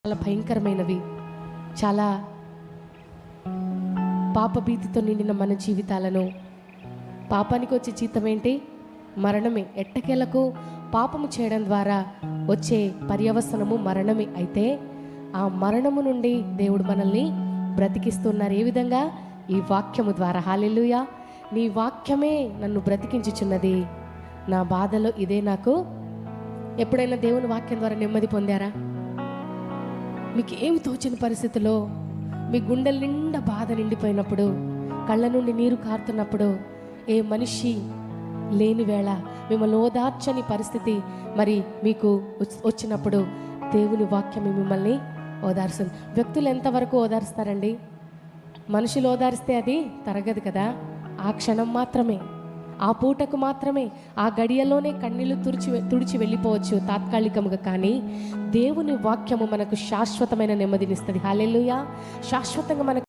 చాలా భయంకరమైనవి. చాలా పాపభీతితో నిండిన మన జీవితాలను, పాపానికి వచ్చే జీతం ఏంటి? మరణమే. ఎట్టకేలకు పాపము చేయడం ద్వారా వచ్చే పర్యవసనము మరణమే. అయితే ఆ మరణము నుండి దేవుడు మనల్ని బ్రతికిస్తున్నారు. ఏ విధంగా? ఈ వాక్యము ద్వారా. హల్లెలూయా. నీ వాక్యమే నన్ను బ్రతికించుచున్నది, నా బాధలో ఇదే నాకు. ఎప్పుడైనా దేవుని వాక్యం ద్వారా నెమ్మది పొందారా? మీకు ఏమి తోచని పరిస్థితిలో, మీ గుండెల నిండా బాధ నిండిపోయినప్పుడు, కళ్ళ నుండి నీరు కారుతున్నప్పుడు, ఏ మనిషి లేని వేళ, మిమ్మల్ని ఓదార్చని పరిస్థితి మరి మీకు వచ్చినప్పుడు దేవుని వాక్యం మిమ్మల్ని ఓదార్చుతుంది. వ్యక్తులు ఎంతవరకు ఓదారుస్తారండి? మనుషులు ఓదారిస్తే అది తరగదు కదా. ఆ క్షణం మాత్రమే, ఆ పూటకు మాత్రమే, ఆ గడియలోనే కన్నీళ్లు తుడిచి వెళ్ళిపోవచ్చు తాత్కాలికముగా. కానీ దేవుని వాక్యము మనకు శాశ్వతమైన నెమ్మదినిస్తుంది. హల్లెలూయా. శాశ్వతంగా మనకు